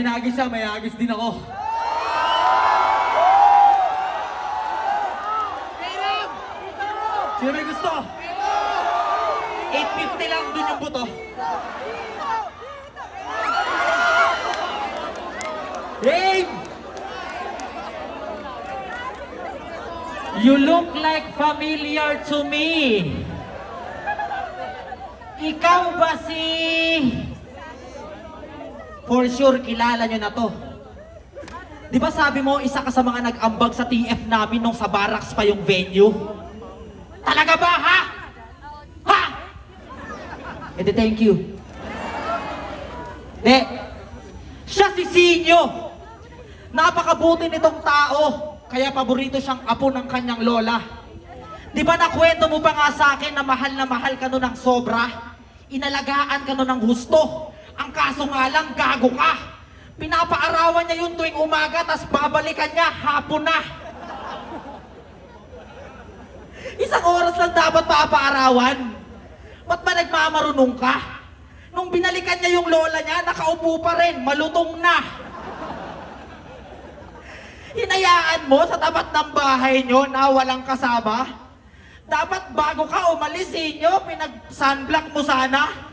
hinagis siya, may agis din ako. Sino may gusto? 850 lang dun yung buto. Game! You look like familiar to me. Ikaw ba si... For sure, kilala nyo na to. Di ba sabi mo, isa ka sa mga nag-ambag sa TF namin nung sa barracks pa yung venue? Talaga ba, ha? Ha? E di thank you. De, siya si Sinyo. Napakabuti nitong tao. Kaya paborito siyang apo ng kanyang lola. Di ba nakwento mo pa nga sa akin na mahal ka nun ng sobra? Inalagaan ka nun ng husto. Ang kaso nga lang, gago ka. Pinapaarawan niya yun tuwing umaga, tas babalikan niya hapon na. Isang oras lang dapat papaarawan. Ba't ba nagmamarunong ka? Nung binalikan niya yung lola niya, nakaupo pa rin, malutong na. Hinayaan mo sa tapat ng bahay niyo na walang kasama? Dapat bago ka umalis inyo, pinag-sunblock mo sana.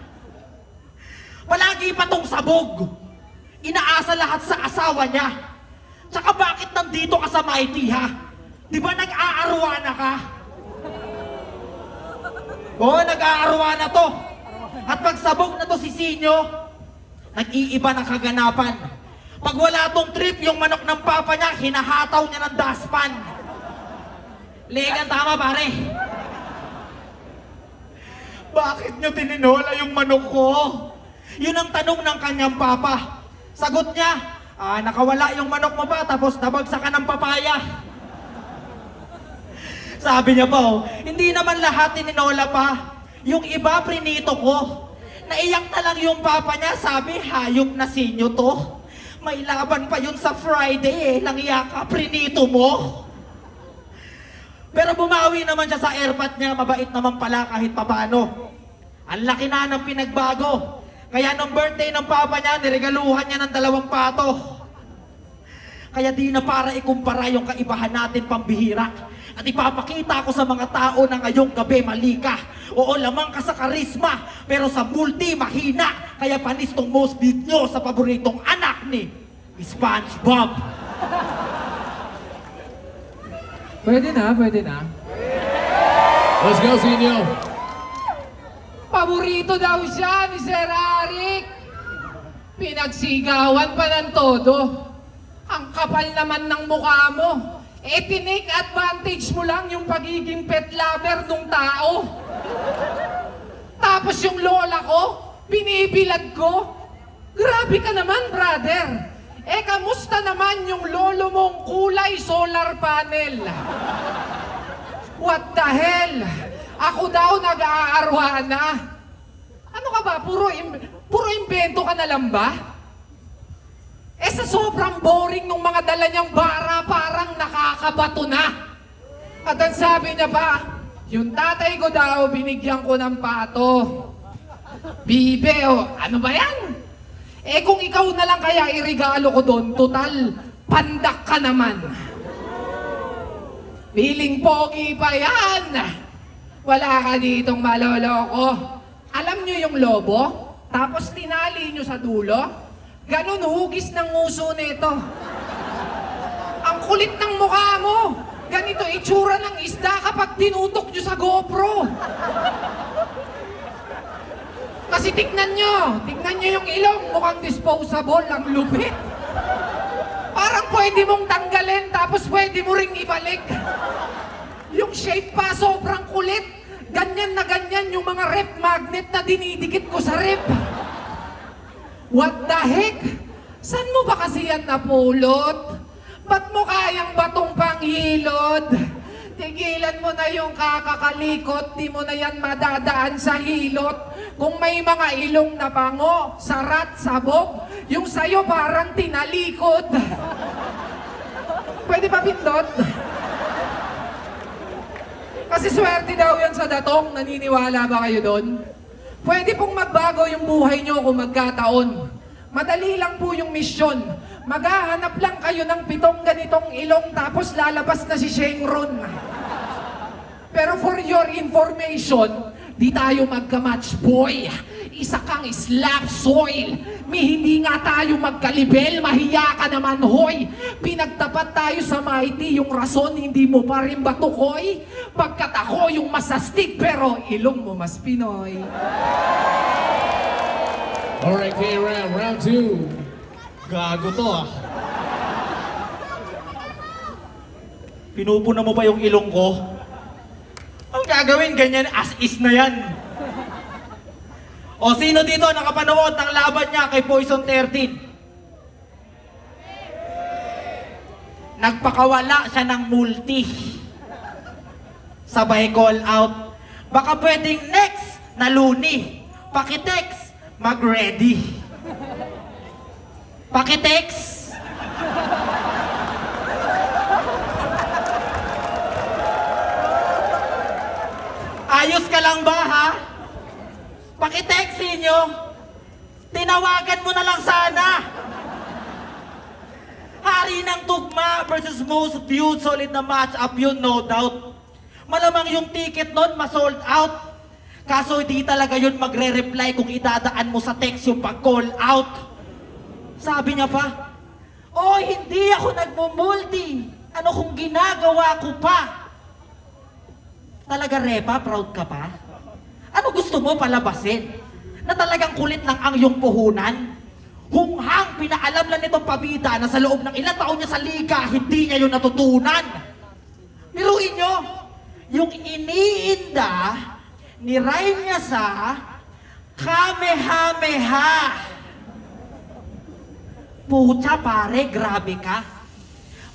Palagi pa tong sabog. Inaasa lahat sa asawa niya. Tsaka bakit nandito ka sa Mighty, ha? Di ba nag-aarwana ka? Oo, nag-aarwana to. At pagsabog na to si Sinyo, nag-iiba ng kaganapan. Pag wala tong trip, yung manok ng papa niya, hinahataw niya ng daspan. Legan, tama pare. Bakit niyo tininola yung manok ko? Yun ang tanong ng kanyang papa. Sagot niya, nakawala yung manok mo pa tapos nabagsak ka ng papaya. Sabi niya pa, hindi naman lahat tininola pa. Yung iba prinito ko. Naiyak na lang yung papa niya, sabi, hayop na Sinyo to. May laban pa yun sa Friday langya ka, prinito mo. Pero bumawi naman siya sa airpot niya, mabait naman pala kahit papano. Ang laki na ng pinagbago. Kaya nung birthday ng papa niya, niregaluhan niya ng 2 pato. Kaya di na para ikumpara yung kaibahan natin pambihira. At ipapakita ko sa mga tao na ngayong gabi mali ka. Oo, lamang ka sa karisma, pero sa multi mahina. Kaya panis tong most beat nyo sa paboritong anak ni SpongeBob. Pwede na, pwede na. Let's go, Sinyo. Paborito daw siya ni Sir Arik. Pinagsigawan pa ng todo. Ang kapal naman ng mukha mo. Tinake advantage mo lang yung pagiging pet lover nung tao. Tapos yung lola ko, binibilad ko. Grabe ka naman, brother. Kamusta naman yung lolo mong kulay solar panel? What the hell? Ako daw nag-aarwana. Ano ka ba? Puro imbento ka na lang ba? Sa sobrang boring nung mga dala niyang bara, parang nakakabato na. At ang sabi niya pa, yung tatay ko daw, binigyan ko ng pato. Bibe, ano ba yan? Kung ikaw na lang kaya irigalo ko doon, total, pandak ka naman. Feeling pogi pa yan. Wala ka ditong maloloko. Alam niyo yung lobo? Tapos tinali niyo sa dulo? Ganon hugis ng nguso nito. Ang kulit ng mukha mo. Ganito itsura ng isda kapag tinutok niyo sa GoPro. Kasi tignan nyo yung ilong, mukhang disposable, ang lupit. Parang pwede mong tanggalin, tapos pwede mo ring ibalik. Yung shape pa, sobrang kulit. Ganyan na ganyan yung mga rep magnet na dinidikit ko sa rep. What the heck? San mo ba kasi yan napulot? Ba't mo kayang batong panghilod? Tigilan mo na yung kakakalikot, di mo na yan madadaan sa hilot. Kung may mga ilong na bango, sarat, sabog, yung sayo parang tinalikod. Pwede ba pindot? Kasi swerte daw yan sa datong, naniniwala ba kayo doon? Pwede pong magbago yung buhay nyo kung magkataon. Madali lang po yung misyon. Maghahanap lang kayo ng 7 ganitong ilong tapos lalabas na si Shengron. Pero for your information, di tayo magka-match, boy. Isa kang slap soil. Hindi nga tayo magkalibel, mahiya ka naman, hoy. Pinagtapat tayo sa mighty, yung rason hindi mo pa rin batukoy. Pagkat ako yung masastig, pero ilong mo mas Pinoy. Alright, K-Round, round 2. Gago to ah. Pinupuna mo ba yung ilong ko? Ang gagawin, ganyan as is na yan. O sino dito nakapanood ng laban niya kay Poison 13? Nagpakawala siya ng multi. Sabay call out. Baka pwedeng next na Looney. Pakitext, mag-ready. Pakitext. Ayos ka lang ba, ha? Pakitext inyo. Tinawagan mo na lang sana. Hari ng tugma versus most viewed, solid na match-up yun, no doubt. Malamang yung ticket nun, ma-sold out. Kaso hindi talaga yun magre-reply kung idadaan mo sa text yung pag-call out. Sabi niya pa, "Oh, hindi ako nagmumulti. Ano kung ginagawa ko pa?" Talaga, Repa, proud ka pa? Ano gusto mo palabasin? Na talagang kulit lang ang iyong puhunan? Hunghang pinaalam lang nitong pabida na sa loob ng ilang taon niya sa liga, hindi niya yun natutunan. Biruin nyo, yung iniinda, nirhyme niya sa Kamehameha. Pucha pare, grabe ka.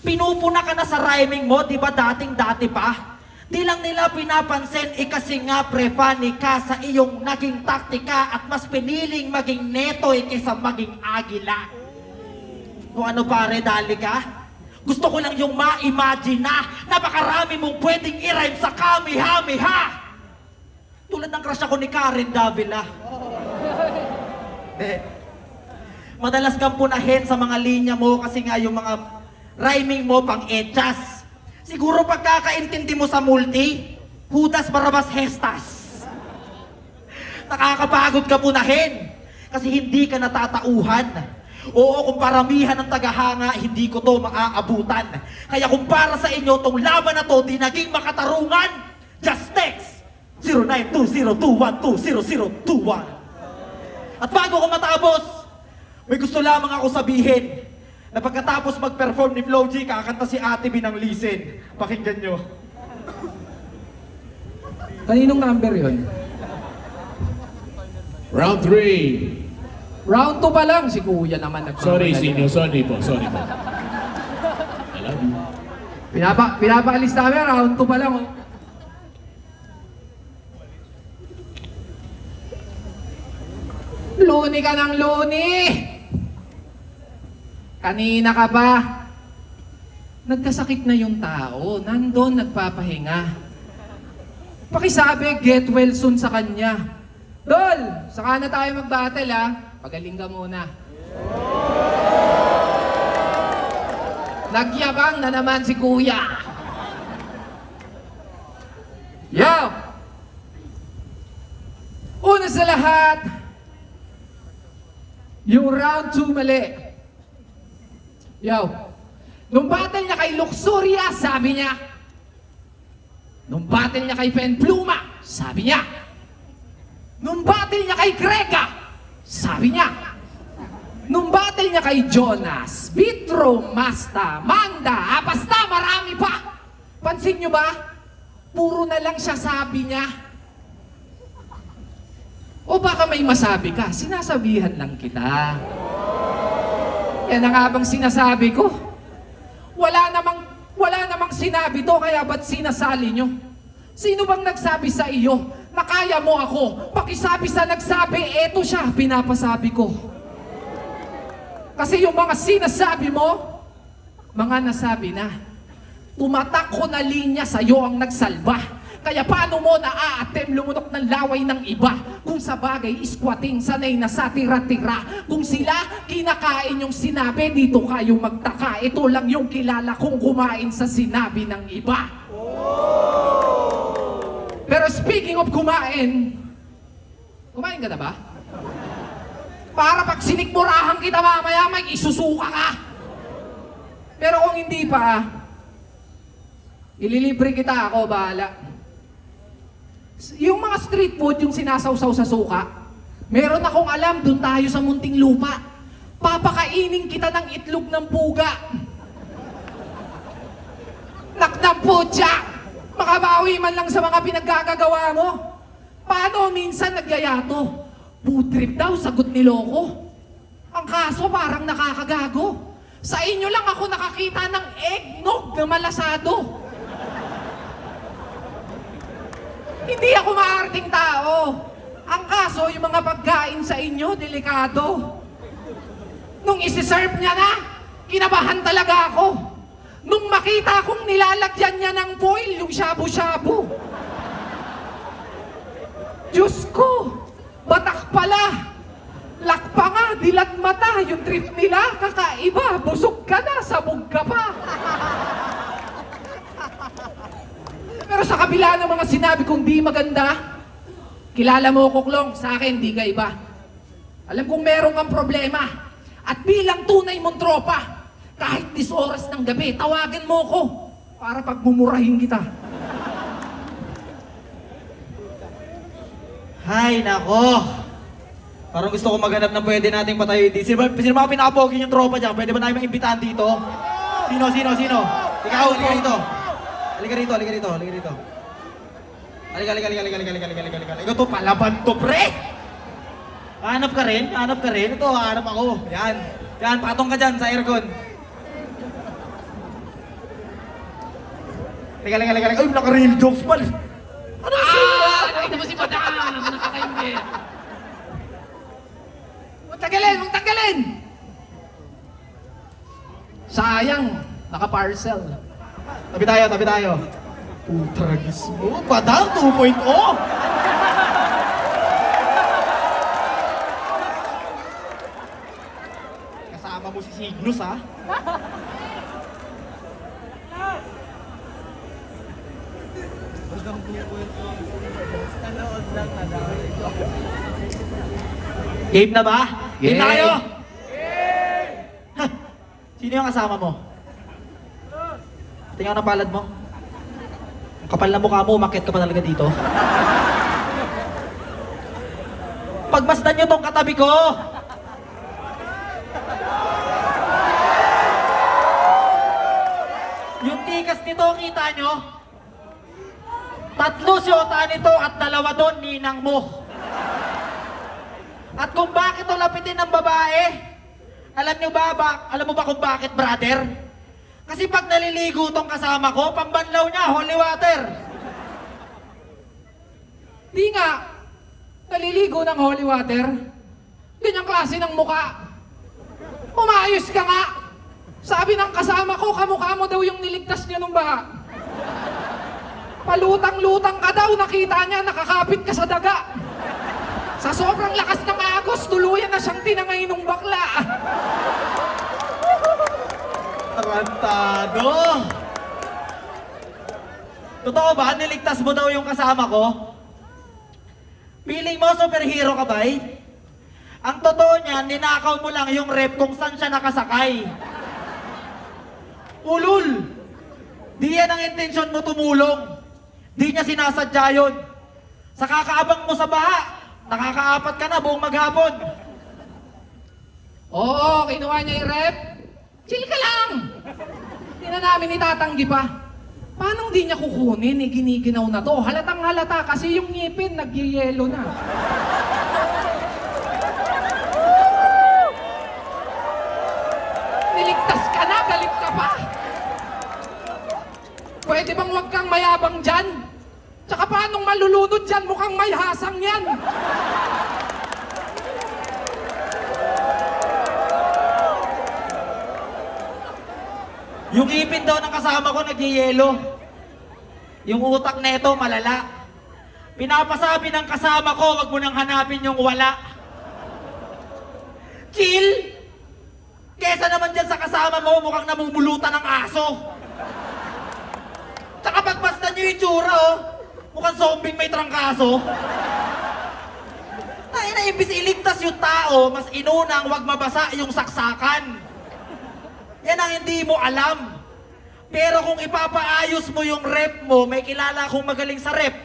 Pinupuna ka na sa rhyming mo, di ba dating-dati pa? Di lang nila pinapansin, kasi nga prepani ka sa iyong naging taktika at mas piniling maging netoy kaysa maging agila. Kung ano pare, dali ka? Gusto ko lang yung ma-imagine na napakarami mong pwedeng i-rhyme sa Kamehameha. Tulad ng crush ako ni Karen Davila. Madalas kang punahin sa mga linya mo kasi nga yung mga rhyming mo pang etchas. Siguro pagkakaintindi mo sa multi, Judas Barabas Hestas. Nakakapagod ka punahin kasi hindi ka natatauhan. Oo, kung paramihan ng tagahanga, hindi ko to maaabutan. Kaya kung para sa inyo, tong laban na to, di naging makatarungan, just text 092021200021. At bago ko matapos, may gusto lamang ako sabihin na pagkatapos mag-perform ni Flo G, kakanta si Ate B ng Listen. Pakinggan nyo. Kaninong number yon? Round 3. Round 2 pa lang, si Kuya naman Sorry, nagpapagaling. Sinyo. Sorry po. I love you. Pinapaalis namin, round 2 pa lang. Oh. Luni ka ng luni! Kanina ka pa. Nagkasakit na yung tao, nandun nagpapahinga. Pakisabi, get well soon sa kanya. Dol, saka na tayo mag-battle ha. Pagaling ka muna. Nagyabang na naman si Kuya. Yo! Una sa lahat, yung round 2 mali. Yo, nung battle niya kay Luxuria, sabi niya. Nung battle niya kay Penpluma, sabi niya. Nung battle niya kay Grega, sabi niya. Nung battle niya kay Jonas, Vitro, Masta, Manda, basta marami pa. Pansin niyo ba? Puro na lang siya sabi niya. O baka may masabi ka, sinasabihan lang kita. Yan ang habang sinasabi ko. Wala namang sinabi to, kaya ba't sinasali nyo? Sino bang nagsabi sa iyo na kaya mo ako? Pakisabi sa nagsabi, eto siya, pinapasabi ko. Kasi yung mga sinasabi mo, mga nasabi na. Tumatak ko na linya sa'yo ang nagsalba. Kaya paano mo na-a-attempt lumunok ng laway ng iba? Kung sa bagay, squatting, sanay na sa tira-tira. Kung sila, kinakain yung sinabi, dito kayo magtaka. Ito lang yung kilala kong kumain sa sinabi ng iba. Pero speaking of kumain ka na ba? Para pag sinikmurahan kita mamaya, may isusuka ka. Pero kung hindi pa, ililibre kita, ako bahala. Yung mga street food, yung sinasawsaw sa suka, meron akong alam, dun tayo sa munting lupa. Papakainin kita ng itlog ng puga. Naknamputya! Makabawi man lang sa mga pinaggagawa mo. Paano minsan nagyayato? Food trip daw, sagot ni Loko. Ang kaso parang nakakagago. Sa inyo lang ako nakakita ng eggnog na malasado. Hindi ako maarting tao. Ang kaso, yung mga pagkain sa inyo, delikado. Nung isi-serve niya na, kinabahan talaga ako. Nung makita kong nilalagyan niya ng foil, yung shabu-shabu. Diyos ko, batak pala. Lakpa nga, dilat mata, yung trip nila, kakaiba, busog ka na, sabog ka pa. Pero sa kabila ng mga sinabi kong di maganda, kilala mo, Kuklong, sa akin di ka iba. Alam kong meron kang problema. At bilang tunay mong tropa, kahit 10 oras ng gabi, tawagin mo ko para pagmumurahin kita. Hay, nako. Parang gusto ko maghanap ng pwede nating patayo dito. Sino mga pinakapogi yung tropa dyan? Pwede ba namin maimbitahan dito? Sino? Ikaw, halika rito. Halika rito. Halika. Ikaw to, palaban to, pre! Hanap ka rin? Ito, hanap ako. Yan, patong ka dyan sa aircon. Halika. Ay, naka-real jokes pal. Ano Nakita mo si Madam! Nakakaingit! Huwag tanggalin! Sayang, naka-parcel. Tabi tayo. Putragis mo, Padang 2.0! Kasama mo si Cygnus, ha? Game na ba? Game na kayo? Ha, sino yung kasama mo? Tingnan ang palad mo. Ang kapal na mukha mo, umakyat ka pa talaga dito. Pagmasdan nyo tong katabi ko! Yung tikas nito, kita nyo? 3 siyota nito at 2 doon, ninang mo. At kung bakit ito lapitin ng babae, alam mo ba kung bakit, brother? Kasi pag naliligo tong kasama ko, pambanlaw niya, holy water. Di nga, naliligo ng holy water. Ganyang klase ng muka. Umayos ka nga. Sabi ng kasama ko, kamukha mo daw yung niligtas niya nung baha. Palutang-lutang ka daw, nakita niya, nakakapit ka sa daga. Sa sobrang lakas ng agos, tuluyan na siyang tinangay nung bakla. Tarantado! Totoo ba? Niligtas mo daw yung kasama ko? Feeling mo superhero ka ba? Ang totoo niyan, ninakaw mo lang yung rep kung saan siya nakasakay. Ulul! Di yan ang intensyon mo tumulong. Di niya sinasadya yun. Sa kakaabang mo sa baha, nakakaapat ka na buong maghapon. Oo, kinuha niya yung rep. Chill ka lang. Hindi na namin itatanggi pa. Paano hindi niya kukunin? Giniginaw na to. Halatang halata kasi yung ngipin nagyayelo na. Niligtas ka na, galit ka pa. Pwede bang huwag kang mayabang dyan? Tsaka paanong malulunod dyan? Mukhang may hasang yan. Yung ipin daw ng kasama ko nagyayelo. Yung utak neto malala. Pinapasabi ng kasama ko, wag mo nang hanapin yung wala. Chill! Kesa naman dyan sa kasama mo, mukhang namumulutan ng aso. Tsaka pagpasdan nyo yung itsura, oh. Mukhang zombie may trangkaso. Tayo na, imbis iligtas yung tao, mas inunang wag mabasa yung saksakan. Yan ang hindi mo alam. Pero kung ipapaayos mo yung rep mo, may kilala akong magaling sa rep.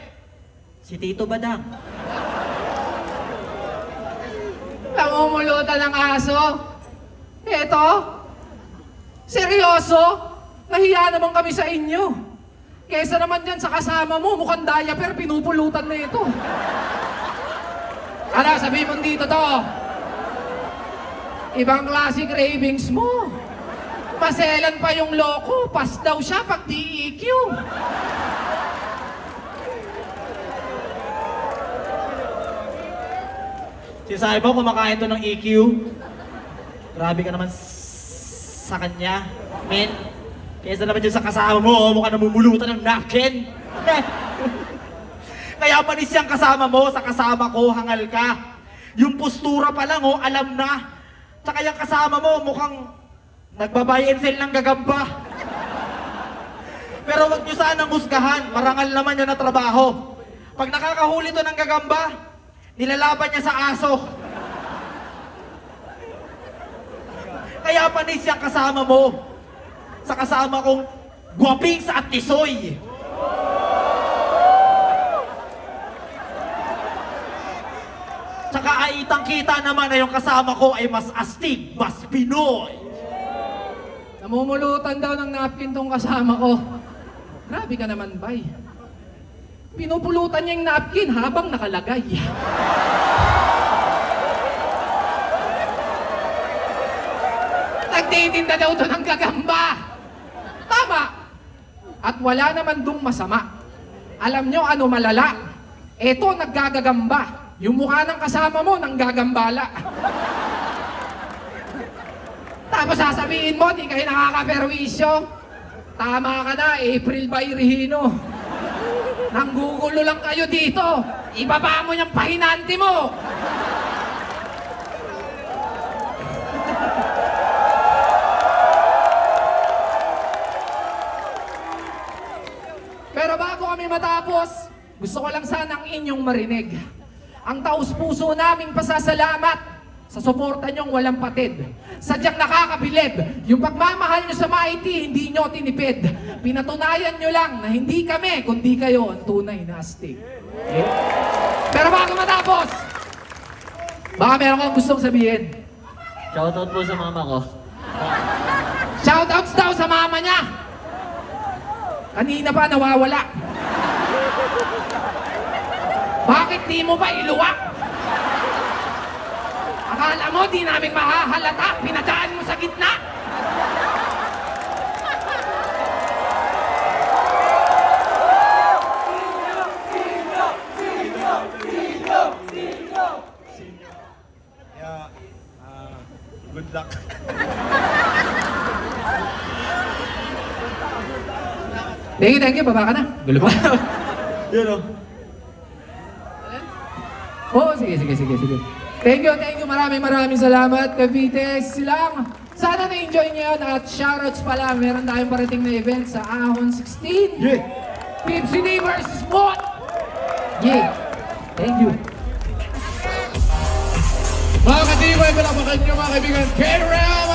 Si Tito Badang. Namumulutan ng aso. Eto? Seryoso? Nahiya naman kami sa inyo. Kesa naman yan sa kasama mo, mukhang diaper, pinupulutan na ito. Ano, sabi mo dito to? Ibang klase cravings mo. Maselan pa yung loko, pas daw siya pag DEQ. Sinasabi mo, kumakain to ng EQ. Grabe ka naman sa kanya, men. Kesa naman dyan sa kasama mo, mukha namumulutan ng napkin. Kaya panis yung kasama mo, sa kasama ko, hangal ka. Yung postura pa lang, oh, alam na. Tsaka yung kasama mo, mukhang nagbabuy and sell ng gagamba. Pero wag nyo sanang husgahan, marangal naman yun na trabaho. Pag nakakahuli to ng gagamba, nilalaban niya sa aso. Kaya panis yung kasama mo. Sa kasama kong gwaping sa Atisoy. Tsaka ay itang-kita naman na yung kasama ko ay mas astig, mas Pinoy. Namumulutan daw ng napkin tong kasama ko. Grabe ka naman, bay. Pinupulutan niya yung napkin habang nakalagay. Nagtitinda daw to ng gagamba. Tama. At wala naman dong masama. Alam nyo ano malala? Eto naggagagamba. Yung mukha ng kasama mo nanggagambala. Tapos sasabihin mo, di kayo nakakaperwisyo. Tama ka na, April by Regino. Nanggugulo lang kayo dito. Ibaba mo yung pahinanti mo. Pero bago kami matapos, gusto ko lang sanang inyong marinig. Ang taus-puso naming pasasalamat sa suporta niyong walang patid. Sadyang nakakabilib. Yung pagmamahal niyo sa Mighty, hindi niyo tinipid. Pinatunayan niyo lang na hindi kami, kundi kayo ang tunay na astig. Okay? Pero bago matapos, baka meron kang gustong sabihin. Shoutout po sa mama ko. Shoutouts daw sa mama niya. Kanina pa nawawala. Bakit di mo ba iluwak? Akala mo di namin mahahalata, pinadaan mo sa gitna. Yeah, good luck. Thank you, baba ka na. Gulo pa. Yun o. Oo, sige. Thank you. Maraming salamat, Cavites. Silang, sana na-enjoy niyo yun at shoutouts pala. Meron tayong parating na event sa Ahon 16. Yeah. Pipsi Day versus Bot. Yeah. Thank you. Mga katibay, palakpakan nyo mga kaibigan. K-Round!